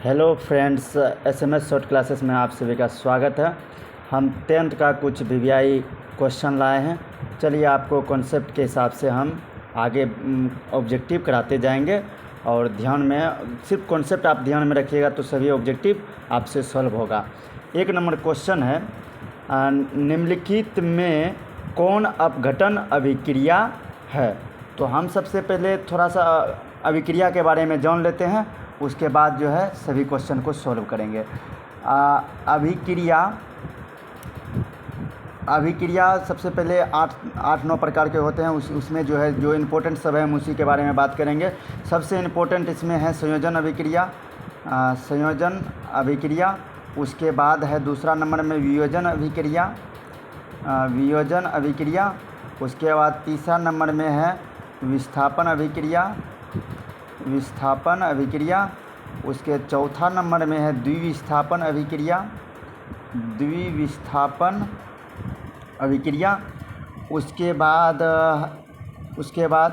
Hello friends, SMS short classes में आप सभी का स्वागत है। हम 10th का कुछ वीवीआई क्वेश्चन लाए हैं। चलिए आपको कॉन्सेप्ट के हिसाब से हम आगे ऑब्जेक्टिव कराते जाएंगे और ध्यान में सिर्फ कॉन्सेप्ट आप ध्यान में रखिएगा तो सभी ऑब्जेक्टिव आपसे सॉल्व होगा। 1 नंबर क्वेश्चन है, निम्नलिखित में कौन अपघटन अभिक्रिया है। तो हम सबसे पहले थोड़ा सा अभिक्रिया के बारे में जान लेते हैं, उसके बाद जो है सभी क्वेश्चन को सॉल्व करेंगे। अभिक्रिया सबसे पहले 8-9 प्रकार के होते हैं। उसमें जो है जो इम्पोर्टेंट सब है हम उसी के बारे में बात करेंगे। सबसे इम्पोर्टेंट इसमें है संयोजन अभिक्रिया। उसके बाद है दूसरा नंबर में वियोजन अभिक्रिया। उसके बाद तीसरा नंबर में है विस्थापन अभिक्रिया। उसके चौथा नंबर में है द्विविस्थापन अभिक्रिया। उसके बाद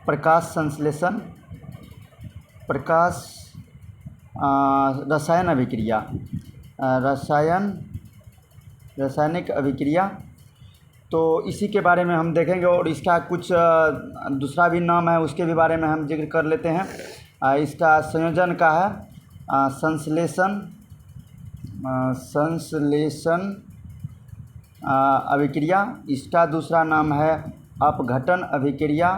प्रकाश संश्लेषण रसायन अभिक्रिया, रासायनिक अभिक्रिया। तो इसी के बारे में हम देखेंगे और इसका कुछ दूसरा भी नाम है, उसके भी बारे में हम जिक्र कर लेते हैं। इसका संयोजन का है संश्लेषण अभिक्रिया। इसका दूसरा नाम है अपघटन अभिक्रिया।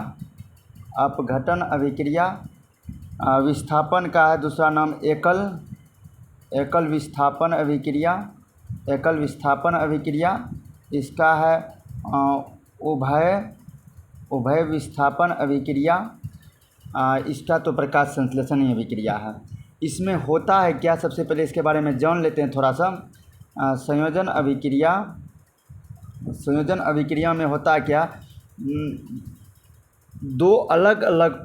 विस्थापन का है दूसरा नाम एकल विस्थापन अभिक्रिया। इसका है उभय विस्थापन अभिक्रिया। इसका तो प्रकाश संश्लेषण ही अभिक्रिया है। इसमें होता है क्या, सबसे पहले इसके बारे में जान लेते हैं थोड़ा सा। संयोजन अभिक्रिया में होता क्या, दो अलग अलग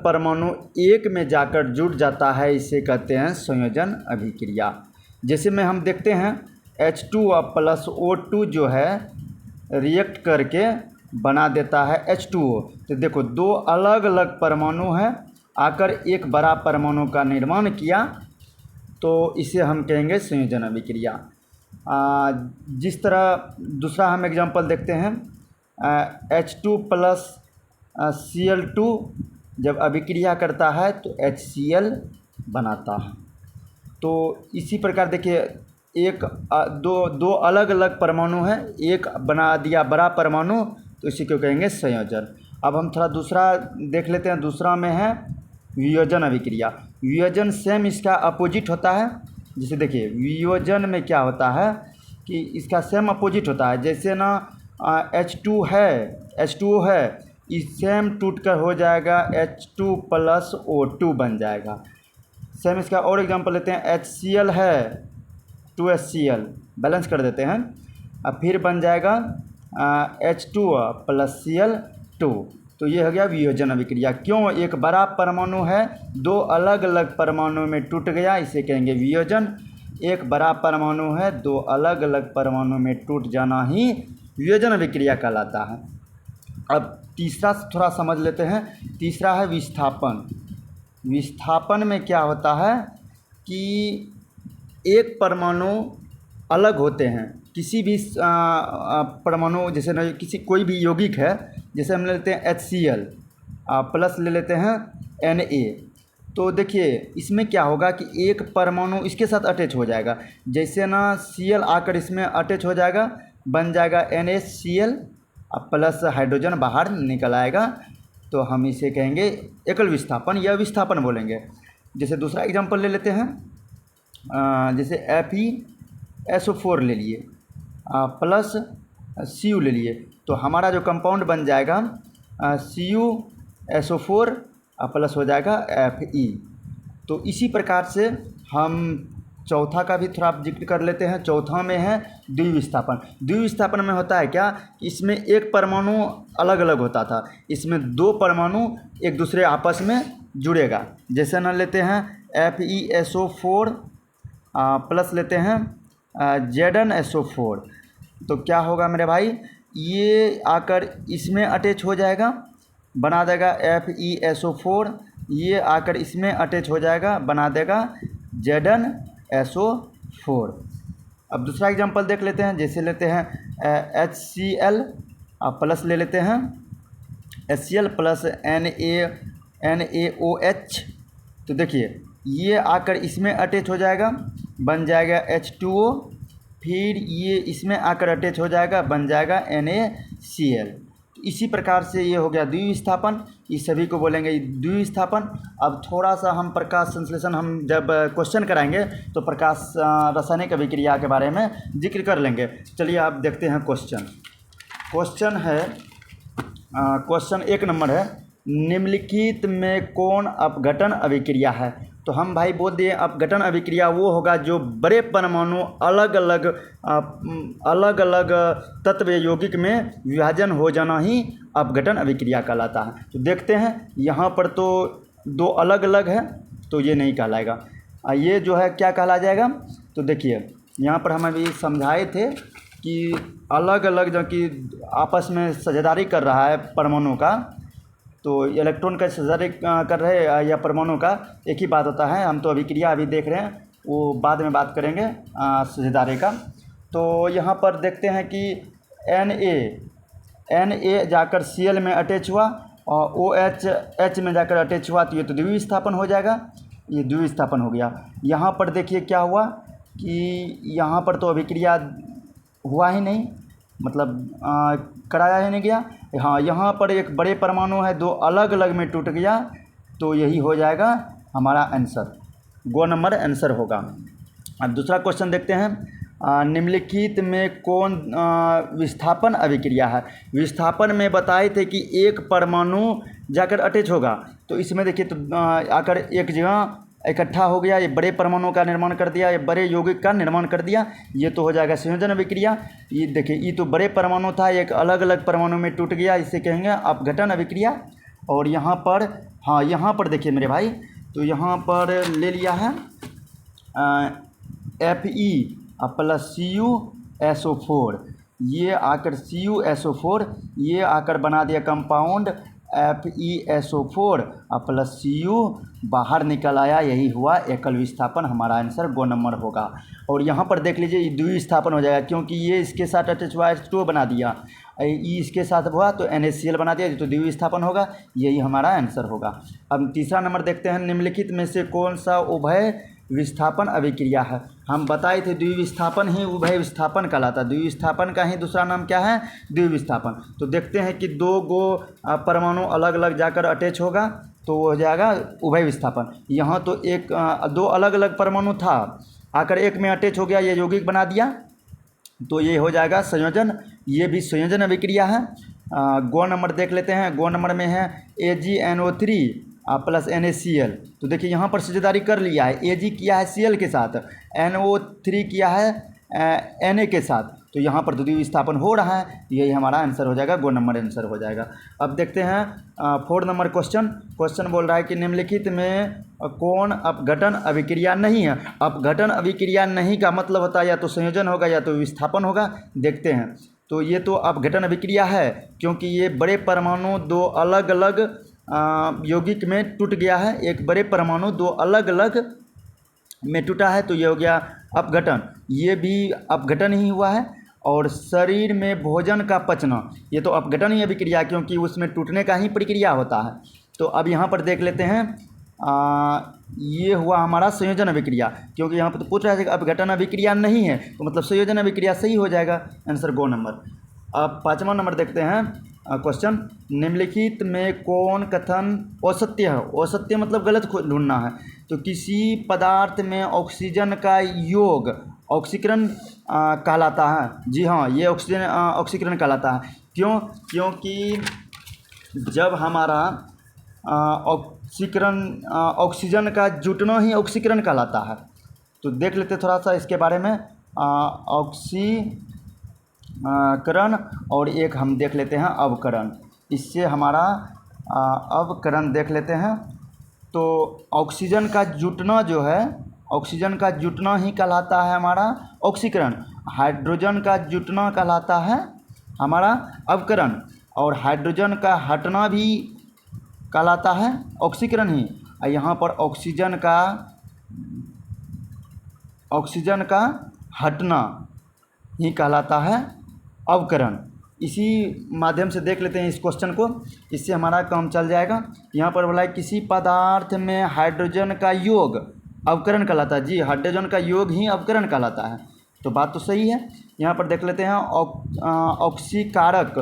परमाणु एक में जाकर जुड़ जाता है, इसे कहते हैं संयोजन अभिक्रिया। जैसे में हम देखते हैं H2O+ जो है रिएक्ट करके बना देता है H2O। तो देखो दो अलग अलग परमाणु हैं आकर एक बड़ा परमाणु का निर्माण किया, तो इसे हम कहेंगे संयोजन अभिक्रिया। जिस तरह दूसरा हम एग्जांपल देखते हैं, H2+ Cl2 जब अभिक्रिया करता है तो HCl बनाता है। तो इसी प्रकार देखिए दो अलग अलग परमाणु हैं, एक बना दिया बड़ा परमाणु, तो इसी को कहेंगे संयोजन। अब हम थोड़ा दूसरा देख लेते हैं। दूसरा में है वियोजन अभिक्रिया। वियोजन सेम इसका अपोजिट होता है। जैसे देखिए वियोजन में क्या होता है कि इसका सेम अपोजिट होता है। जैसे ना H2O है, इस सेम टूट कर हो जाएगा H2+ O2 बन जाएगा। सेम इसका और एग्जांपल लेते हैं, HCl है 2HCl, बैलेंस कर देते हैं। अब फिर बन जाएगा H2+ Cl2। तो ये हो गया वियोजन अभिक्रिया। क्यों, एक बड़ा परमाणु है दो अलग अलग परमाणु में टूट गया, इसे कहेंगे वियोजन। एक बड़ा परमाणु है दो अलग अलग परमाणु में टूट जाना ही वियोजन अभिक्रिया कहलाता है। अब तीसरा थोड़ा समझ लेते हैं। तीसरा है विस्थापन में क्या होता है कि एक परमाणु अलग होते हैं। किसी भी परमाणु, जैसे कोई भी यौगिक है, जैसे हम ले लेते हैं HCl प्लस ले लेते हैं Na। तो देखिए इसमें क्या होगा कि एक परमाणु इसके साथ अटैच हो जाएगा। जैसे ना Cl आकर इसमें अटैच हो जाएगा, बन जाएगा NaCl प्लस हाइड्रोजन बाहर निकल आएगा, तो हम इसे कहेंगे एकल विस्थापन या विस्थापन बोलेंगे। जैसे दूसरा एग्जांपल ले लेते हैं, जैसे FeSO4 ले लिए प्लस Cu ले लिए, तो हमारा जो कंपाउंड बन जाएगा CuSO4 प्लस हो जाएगा Fe। तो इसी प्रकार से हम चौथा का भी थोड़ा जिक्र कर लेते हैं। चौथा में है द्विविस्थापन में होता है क्या, इसमें एक परमाणु अलग अलग होता था, इसमें दो परमाणु एक दूसरे आपस में जुड़ेगा। जैसे ना लेते हैं FeSO4 प्लस लेते हैं ZnSO4, तो क्या होगा मेरे भाई, ये आकर इसमें अटैच हो जाएगा, बना देगा FeSO4 ये आकर इसमें अटैच हो जाएगा, बना देगा ZnSO4। अब दूसरा एग्जांपल देख लेते हैं, जैसे लेते हैं HCl प्लस ले लेते हैं HCl प्लस NaOH। तो देखिए ये आकर इसमें अटैच हो जाएगा, बन जाएगा H2O, फिर ये इसमें आकर अटैच हो जाएगा, बन जाएगा NaCl। तो इसी प्रकार से ये हो गया द्विविस्थापन, इस सभी को बोलेंगे द्विविस्थापन। अब थोड़ा सा हम प्रकाश संश्लेषण, हम जब क्वेश्चन कराएंगे तो प्रकाश रासायनिक अभिक्रिया के बारे में जिक्र कर लेंगे। चलिए आप देखते हैं क्वेश्चन है, क्वेश्चन 1 नंबर है, निम्नलिखित में कौन अपघटन अभिक्रिया है। तो हम भाई बोल दिए अपघटन अभिक्रिया वो होगा जो बड़े परमाणु अलग अलग तत्व यौगिक में विभाजन हो जाना ही अपघटन अभिक्रिया कहलाता है। तो देखते हैं यहाँ पर तो 2 अलग अलग है, तो ये नहीं कहलाएगा। ये जो है क्या कहला जाएगा, तो देखिए यहाँ पर हम अभी समझाए थे कि अलग अलग जो कि आपस में साझेदारी कर रहा है परमाणु का, तो इलेक्ट्रॉन का साझेदारी कर रहे हैं या परमाणु का एक ही बात होता है। हम तो अभिक्रिया अभी देख रहे हैं, वो बाद में बात करेंगे साझेदारी का। तो यहाँ पर देखते हैं कि Na जाकर Cl में अटैच हुआ और OH H में जाकर अटैच हुआ, तो ये तो द्विविस्थापन हो जाएगा, ये द्विविस्थापन हो गया। यहाँ पर देखिए क्या हुआ कि यहाँ पर तो अभिक्रिया हुआ ही नहीं, मतलब कराया ही नहीं गया। हाँ, यहाँ पर एक बड़े परमाणु है, 2 अलग अलग में टूट गया, तो यही हो जाएगा हमारा आंसर, गो नंबर आंसर होगा। अब दूसरा क्वेश्चन देखते हैं, निम्नलिखित में कौन विस्थापन अभिक्रिया है। विस्थापन में बताए थे कि एक परमाणु जाकर अटैच होगा, तो इसमें देखिए तो आकर एक जगह इकट्ठा हो गया, ये बड़े परमाणु का निर्माण कर दिया, ये बड़े यौगिक का निर्माण कर दिया, ये तो हो जाएगा संयोजन अभिक्रिया। ये देखिए ये तो बड़े परमाणु था, एक अलग अलग परमाणु में टूट गया, इसे कहेंगे अपघटन अभिक्रिया। और यहाँ पर हाँ, यहाँ पर देखिए मेरे भाई, तो यहाँ पर ले लिया है Fe प्लस CuSO4, ये आकर CuSO4, ये आकर बना दिया कंपाउंड FeSO4 प्लस Cu, बाहर निकल आया, यही हुआ एकल विस्थापन, हमारा आंसर गो नंबर होगा। और यहाँ पर देख लीजिए ये द्विविस्थापन हो जाएगा, क्योंकि ये इसके साथ अटैच हुआ H2O बना दिया, ये इसके साथ हुआ तो NaCl बना दिया, तो द्विविस्थापन होगा, यही हमारा आंसर होगा। अब तीसरा नंबर देखते हैं, निम्नलिखित में से कौन सा उभय विस्थापन अभिक्रिया है। हम बताए थे द्विविस्थापन ही उभय विस्थापन कहलाता है, द्विविस्थापन का ही दूसरा नाम क्या है, द्विविस्थापन। तो देखते हैं कि 2 परमाणु अलग अलग जाकर अटैच होगा, तो वो हो जाएगा उभय विस्थापन। यहाँ तो 2 अलग अलग परमाणु था, आकर एक में अटैच हो गया, ये यौगिक बना दिया, तो ये हो जाएगा संयोजन, ये भी संयोजन अभिक्रिया है। गो नंबर देख लेते हैं, गो नंबर में है AgNO3 प्लस NaCl। तो देखिए यहाँ पर साझेदारी कर लिया है, Ag किया है Cl के साथ, NO3 किया है Na के साथ, तो यहाँ पर द्विविस्थापन हो रहा है, यही हमारा आंसर हो जाएगा, गो नंबर आंसर हो जाएगा। अब देखते हैं 4 नंबर क्वेश्चन बोल रहा है कि निम्नलिखित में कौन अपघटन अभिक्रिया नहीं है। अपघटन अभिक्रिया नहीं का मतलब होता है या तो संयोजन होगा या तो विस्थापन होगा। देखते हैं, तो ये तो अपघटन अभिक्रिया है, क्योंकि ये बड़े परमाणु 2 अलग अलग यौगिक में टूट गया है, एक बड़े परमाणु 2 अलग अलग में टूटा है, तो ये हो गया अपघटन, ये भी अपघटन ही हुआ है। और शरीर में भोजन का पचना, ये तो अपघटन ही अभिक्रिया, क्योंकि उसमें टूटने का ही प्रक्रिया होता है। तो अब यहाँ पर देख लेते हैं, ये हुआ हमारा संयोजन अभिक्रिया, क्योंकि यहाँ पर तो पूछ रहा है कि अपघटन अभिक्रिया नहीं है, तो मतलब संयोजन अभिक्रिया सही हो जाएगा, आंसर गो नंबर। अब 5वां नंबर देखते हैं क्वेश्चन, निम्नलिखित में कौन कथन औसत्य है। औसत्य मतलब गलत ढूंढना है। तो किसी पदार्थ में ऑक्सीजन का योग ऑक्सीकरण कहलाता है। जी हाँ, ये ऑक्सीकरण कहलाता है। क्यों? क्योंकि जब हमारा ऑक्सीजन का जुटना ही ऑक्सीकरण कहलाता है। तो देख लेते थोड़ा सा इसके बारे में, ऑक्सीकरण और एक हम देख लेते हैं अवकरण। इससे हमारा अवकरण देख लेते हैं। तो ऑक्सीजन का जुटना जो है, ऑक्सीजन का जुटना ही कहलाता है हमारा ऑक्सीकरण। हाइड्रोजन का जुटना कहलाता है हमारा अवकरण, और हाइड्रोजन का हटना भी कहलाता है ऑक्सीकरण ही, और यहाँ पर ऑक्सीजन का हटना ही कहलाता है अवकरण। इसी माध्यम से देख लेते हैं इस क्वेश्चन को, इससे हमारा काम चल जाएगा। यहाँ पर बोला है किसी पदार्थ में हाइड्रोजन का योग अवकरण कहलाता है। जी, हाइड्रोजन का योग ही अवकरण कहलाता है, तो बात तो सही है। यहाँ पर देख लेते हैं ऑक्सीकारक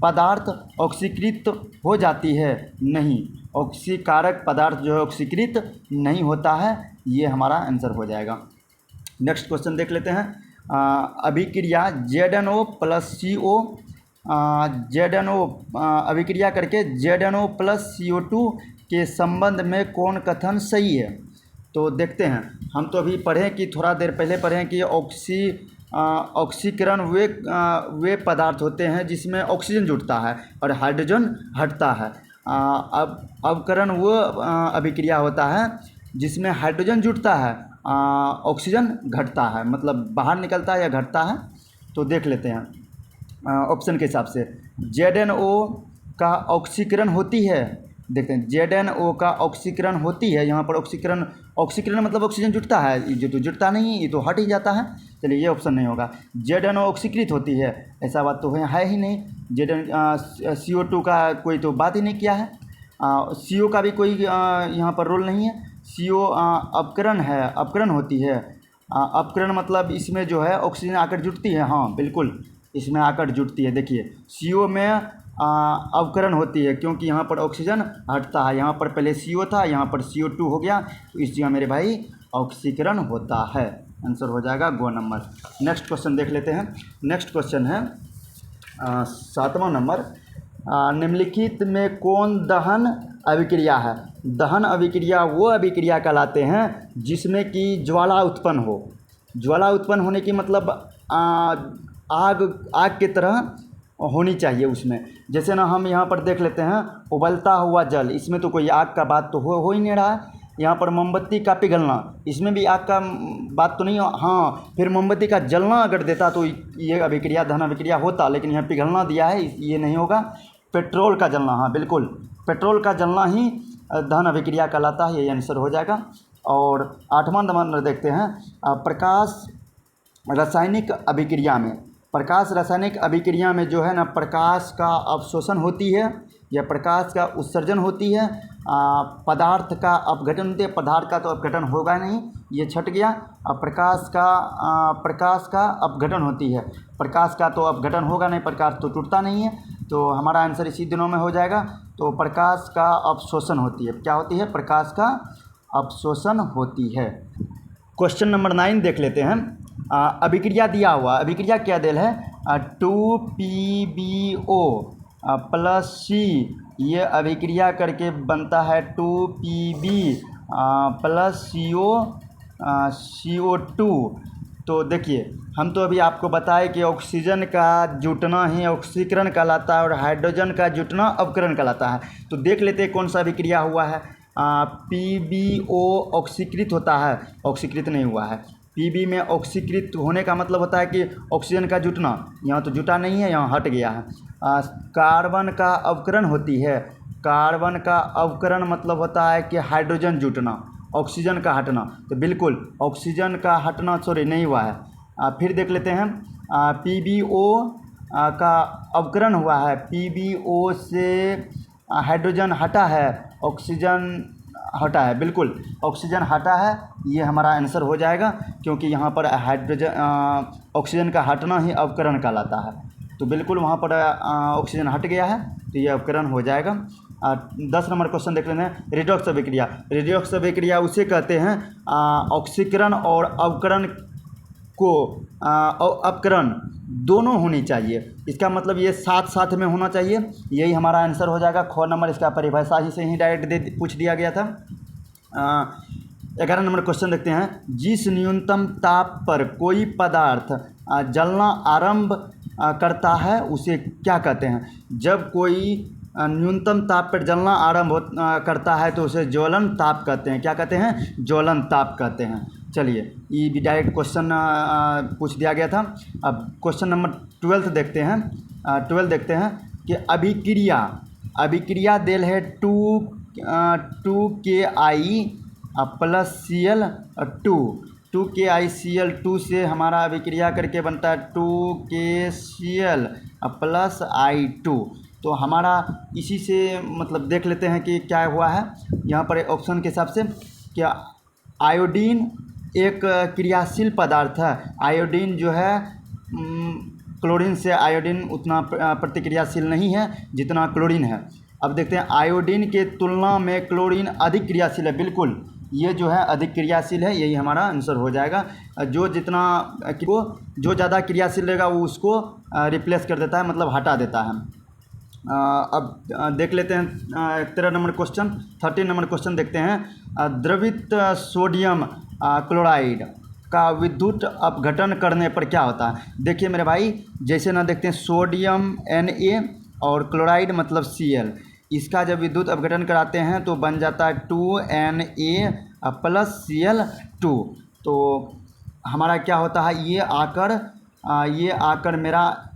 पदार्थ ऑक्सीकृत हो जाती है, नहीं, ऑक्सीकारक पदार्थ जो है ऑक्सीकृत नहीं होता है, ये हमारा आंसर हो जाएगा। नेक्स्ट क्वेश्चन देख लेते हैं। अभिक्रिया ZnO प्लस CO, ZnO अभिक्रिया करके ZnO प्लस CO2 के संबंध में कौन कथन सही है? तो देखते हैं, हम तो अभी पढ़ें कि थोड़ा देर पहले पढ़ें कि ऑक्सीकरण वे पदार्थ होते हैं जिसमें ऑक्सीजन जुड़ता है और हाइड्रोजन हटता है। अब अवकरण वो अभिक्रिया होता है जिसमें हाइड्रोजन जुड़ता है, ऑक्सीजन घटता है, मतलब बाहर निकलता है या घटता है। तो देख लेते हैं ऑप्शन के हिसाब से। ZnO का ऑक्सीकरण होती है, देखते हैं ZnO का ऑक्सीकरण होती है। यहाँ पर ऑक्सीकरण मतलब ऑक्सीजन जुटता है, ये तो जुटता नहीं, ये तो हट ही जाता है। चलिए ये ऑप्शन नहीं होगा। ZnO ऑक्सीकृत होती है, ऐसा बात तो है ही नहीं। CO2 का कोई तो बात ही नहीं किया है। CO का भी कोई यहाँ पर रोल नहीं है। CO अपकरण है, अपकरण होती है। अपकरण मतलब इसमें जो है ऑक्सीजन आकर जुटती है, हाँ बिल्कुल इसमें आकर जुटती है। देखिए CO में अवकरण होती है क्योंकि यहाँ पर ऑक्सीजन हटता है। यहाँ पर पहले CO था, यहाँ पर CO2 हो गया, तो इस जगह मेरे भाई ऑक्सीकरण होता है। आंसर हो जाएगा गो नंबर। नेक्स्ट क्वेश्चन देख लेते हैं। नेक्स्ट क्वेश्चन है 7वां नंबर। निम्नलिखित में कौन दहन अभिक्रिया है? दहन अभिक्रिया वो अभिक्रिया कहलाते हैं जिसमें कि ज्वाला उत्पन्न हो। ज्वाला उत्पन्न होने की मतलब आग की तरह होनी चाहिए उसमें। जैसे ना हम यहाँ पर देख लेते हैं उबलता हुआ जल, इसमें तो कोई आग का बात तो हो ही नहीं रहा है। यहाँ पर मोमबत्ती का पिघलना, इसमें भी आग का बात तो नहीं हो, हाँ फिर मोमबत्ती का जलना अगर देता तो ये अभिक्रिया दहन अभिक्रिया होता, लेकिन यहाँ पिघलना दिया है, ये नहीं होगा। पेट्रोल का जलना, हाँ बिल्कुल पेट्रोल का जलना ही दहन अभिक्रिया कहलाता है, ये आंसर हो जाएगा। और 8वां नंबर देखते हैं। प्रकाश रासायनिक अभिक्रिया में, प्रकाश रासायनिक अभिक्रिया में जो है ना प्रकाश का अवशोषण होती है या प्रकाश का उत्सर्जन होती है। पदार्थ का अपघटन होती है, पदार्थ का तो अपघटन होगा नहीं, ये छट गया। प्रकाश का अपघटन होती है, प्रकाश का तो अपघटन होगा नहीं, प्रकाश तो टूटता नहीं है, तो हमारा आंसर इसी दिनों में हो जाएगा। तो प्रकाश का अवशोषण होती है, क्या होती है? प्रकाश का अवशोषण होती है। क्वेश्चन नंबर 9 देख लेते हैं। अभिक्रिया दिया हुआ, अभिक्रिया क्या दिल है? 2PbO प्लस C, ये अभिक्रिया करके बनता है 2Pb प्लस CO2। तो देखिए हम तो अभी आपको बताए कि ऑक्सीजन का जुटना ही ऑक्सीकरण कहलाता है और हाइड्रोजन का जुटना अवकरण कहलाता है। तो देख लेते हैं कौन सा अभिक्रिया हुआ है। PbO ऑक्सीकृत होता है, ऑक्सीकृत नहीं हुआ है। Pb में ऑक्सीकृत होने का मतलब होता है कि ऑक्सीजन का जुटना, यहाँ तो जुटा नहीं है, यहाँ हट गया है। कार्बन का अवकरण होती है, कार्बन का अवकरण मतलब होता है कि हाइड्रोजन जुटना, ऑक्सीजन का हटना, तो बिल्कुल ऑक्सीजन का हटना नहीं हुआ है। फिर देख लेते हैं PbO का अवकरण हुआ है, PbO से हाइड्रोजन हटा है, ऑक्सीजन हटा है, बिल्कुल ऑक्सीजन हटा है, ये हमारा आंसर हो जाएगा क्योंकि यहाँ पर हाइड्रोजन ऑक्सीजन का हटना ही अवकरण कहलाता है। तो बिल्कुल वहाँ पर ऑक्सीजन हट गया है, तो ये अवकरण हो जाएगा। 10 नंबर क्वेश्चन देख लेते हैं। रिडॉक्स अभिक्रिया, रिडॉक्स अभिक्रिया उसे कहते हैं ऑक्सीकरण और अवकरण को अपकरण दोनों होनी चाहिए, इसका मतलब ये साथ साथ में होना चाहिए, यही हमारा आंसर हो जाएगा। ख नंबर इसका परिभाषा ही से ही डायरेक्ट पूछ दिया गया था। 11 नंबर क्वेश्चन देखते हैं। जिस न्यूनतम ताप पर कोई पदार्थ जलना आरंभ करता है उसे क्या कहते हैं? जब कोई न्यूनतम ताप पर जलना आरंभ करता है तो उसे ज्वलन ताप कहते हैं। क्या कहते हैं? ज्वलन ताप कहते हैं। चलिए ये भी डायरेक्ट क्वेश्चन पूछ दिया गया था। अब क्वेश्चन नंबर 12 देखते हैं। 12 देखते हैं कि अभिक्रिया अभिक्रिया देल है 2KI प्लस Cl2। 2KiCl2 से हमारा अभिक्रिया करके बनता है 2KCl प्लस I2। तो हमारा इसी से मतलब देख लेते हैं कि क्या हुआ है यहाँ पर ऑप्शन के हिसाब से। क्या आयोडीन एक क्रियाशील पदार्थ है। आयोडीन जो है क्लोरीन से आयोडीन उतना प्रतिक्रियाशील नहीं है जितना क्लोरीन है। अब देखते हैं आयोडीन के तुलना में क्लोरीन अधिक क्रियाशील है। बिल्कुल ये जो है अधिक क्रियाशील है, यही हमारा आंसर हो जाएगा। जो ज़्यादा क्रियाशील रहेगा वो उसको रिप्लेस कर देता है, मतलब हटा देता है। अब देख लेते हैं 13 नंबर क्वेश्चन। 13 नंबर क्वेश्चन देखते हैं। द्रवित सोडियम क्लोराइड का विद्युत अपघटन करने पर क्या होता है। देखिए मेरे भाई, जैसे ना देखते हैं सोडियम Na और क्लोराइड मतलब Cl, इसका जब विद्युत अपघटन कराते हैं तो बन जाता है 2Na प्लस Cl2। तो हमारा क्या होता है, ये आकर मेरा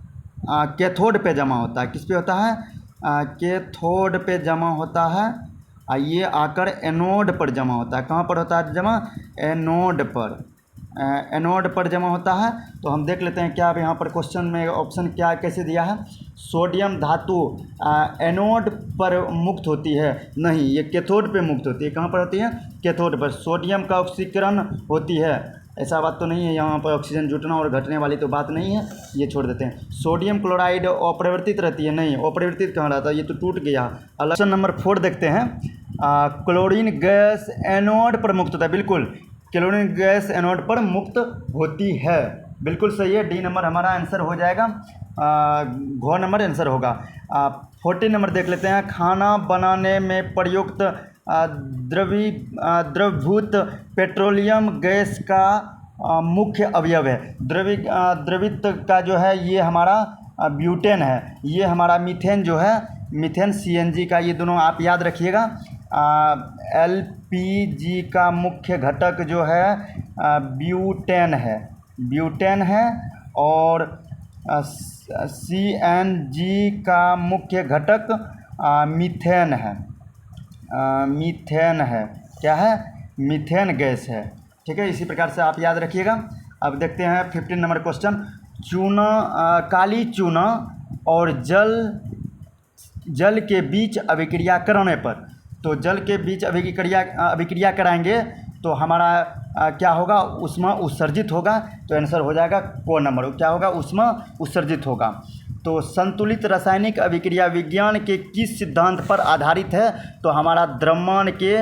कैथोड पे जमा होता है। किस पे होता है, कैथोड पे जमा होता है। ये आकर एनोड पर जमा होता है। कहाँ पर होता है जमा, एनोड पर। एनोड पर जमा होता है। तो हम देख लेते हैं क्या अब यहाँ पर क्वेश्चन में ऑप्शन क्या कैसे दिया है। सोडियम धातु एनोड पर मुक्त होती है, नहीं ये कैथोड पे मुक्त होती है। कहाँ पर होती है, कैथोड पर। सोडियम का ऑक्सीकरण होती है, ऐसा बात तो नहीं है। यहाँ पर ऑक्सीजन जुटना और घटने वाली तो बात नहीं है, ये छोड़ देते हैं। सोडियम क्लोराइड अपरिवर्तित रहती है, नहीं अपरिवर्तित कहाँ रहता है, ये तो टूट गया। ऑप्शन नंबर 4 देखते हैं। क्लोरीन गैस एनोड पर मुक्त होता है। बिल्कुल क्लोरीन गैस एनोड पर मुक्त होती है, बिल्कुल सही है। डी नंबर हमारा आंसर हो जाएगा, घ नंबर आंसर होगा। 14 नंबर देख लेते हैं। खाना बनाने में प्रयुक्त द्रवभूत पेट्रोलियम गैस का मुख्य अवयव है। द्रवित का जो है ये हमारा ब्यूटेन है, ये हमारा मीथेन जो है, मीथेन CNG का, ये दोनों आप याद रखिएगा। LPG का मुख्य घटक जो है ब्यूटेन है और CNG का मुख्य घटक मीथेन है। क्या है, मीथेन गैस है। ठीक है, इसी प्रकार से आप याद रखिएगा। अब देखते हैं 15 नंबर क्वेश्चन। काली चूना और जल के बीच अभिक्रिया कराने पर, तो जल के बीच अभिक्रिया कराएंगे तो हमारा क्या होगा, ऊष्मा उत्सर्जित होगा। तो आंसर हो जाएगा क नंबर, क्या होगा, ऊष्मा उत्सर्जित होगा। तो संतुलित रासायनिक अभिक्रिया विज्ञान के किस सिद्धांत पर आधारित है। तो हमारा द्रव्यमान के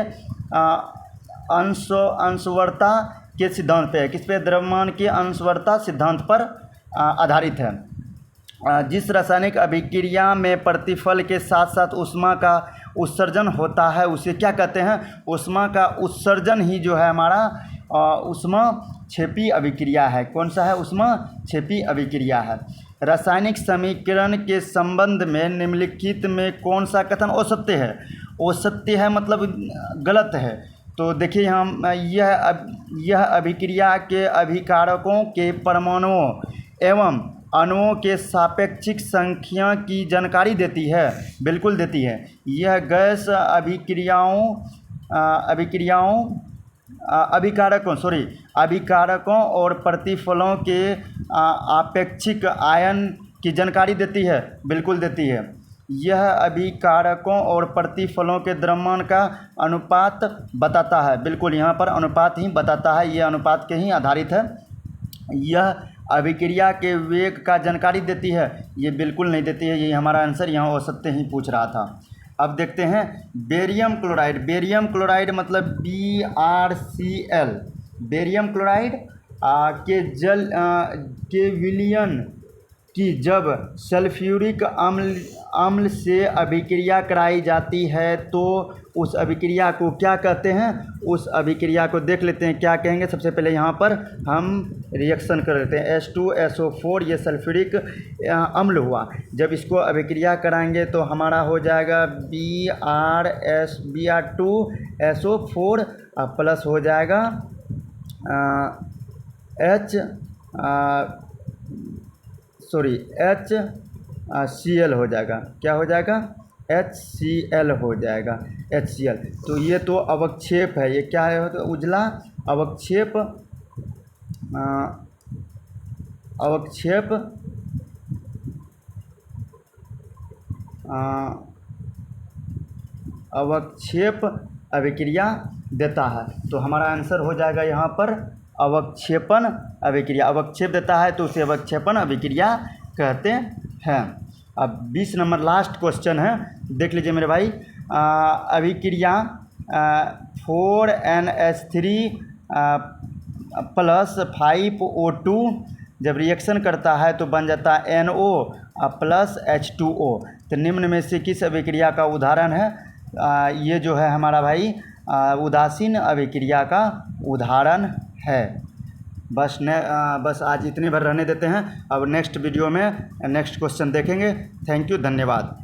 अंशवरता के सिद्धांत पे है। किस पे, द्रव्यमान के अंशवरता सिद्धांत पर आधारित है। जिस रासायनिक अभिक्रिया में प्रतिफल के साथ साथ ऊष्मा का उत्सर्जन होता है उसे क्या कहते हैं। ऊष्मा का उत्सर्जन ही जो है हमारा ऊष्मा क्षेपी अभिक्रिया है। कौन सा है, ऊष्मा क्षेपी अभिक्रिया है। रासायनिक समीकरण के संबंध में निम्नलिखित में कौन सा कथन औसत्य है। औसत्य है मतलब गलत है। तो देखिए हम यह अभिक्रिया के अभिकारकों के परमाणुओं एवं अणुओं के सापेक्षिक संख्या की जानकारी देती है, बिल्कुल देती है। यह गैस अभिकारकों और प्रतिफलों के आपेक्षिक आयन की जानकारी देती है, बिल्कुल देती है। यह अभिकारकों और प्रतिफलों के द्रव्यमान का अनुपात बताता है, बिल्कुल यहाँ पर अनुपात ही बताता है, ये अनुपात के ही आधारित है। यह अभिक्रिया के वेग का जानकारी देती है, ये बिल्कुल नहीं देती है, ये हमारा आंसर यहाँ औसत्य ही पूछ रहा था। अब देखते हैं बेरियम क्लोराइड मतलब BrCl। बेरियम क्लोराइड के विलयन की जब सल्फ्यूरिक अम्ल से अभिक्रिया कराई जाती है तो उस अभिक्रिया को क्या कहते हैं। उस अभिक्रिया को देख लेते हैं क्या कहेंगे। सबसे पहले यहाँ पर हम रिएक्शन कर लेते हैं। H2SO4 ये सल्फ्यूरिक अम्ल हुआ, जब इसको अभिक्रिया कराएंगे तो हमारा हो जाएगा Br2SO4 प्लस हो जाएगा HCl हो जाएगा। क्या हो जाएगा, HCl हो जाएगा, HCl। तो ये तो अवक्षेप है, ये क्या है तो उजला अवक्षेप, अवक्षेप अवक्षेप अभिक्रिया देता है। तो हमारा आंसर हो जाएगा यहाँ पर अवक्षेपण अभिक्रिया। अवक्षेप देता है तो उसे अवक्षेपण अभिक्रिया कहते हैं। अब 20 नंबर लास्ट क्वेश्चन है, देख लीजिए मेरे भाई। अभिक्रिया 4NH3 प्लस 5O2 जब रिएक्शन करता है तो बन जाता है NO प्लस H2O। तो निम्न में से किस अभिक्रिया का उदाहरण है? ये जो है हमारा भाई उदासीन अभिक्रिया का उदाहरण है। बस आज इतने भर रहने देते हैं। अब नेक्स्ट वीडियो में नेक्स्ट क्वेश्चन देखेंगे। थैंक यू, धन्यवाद।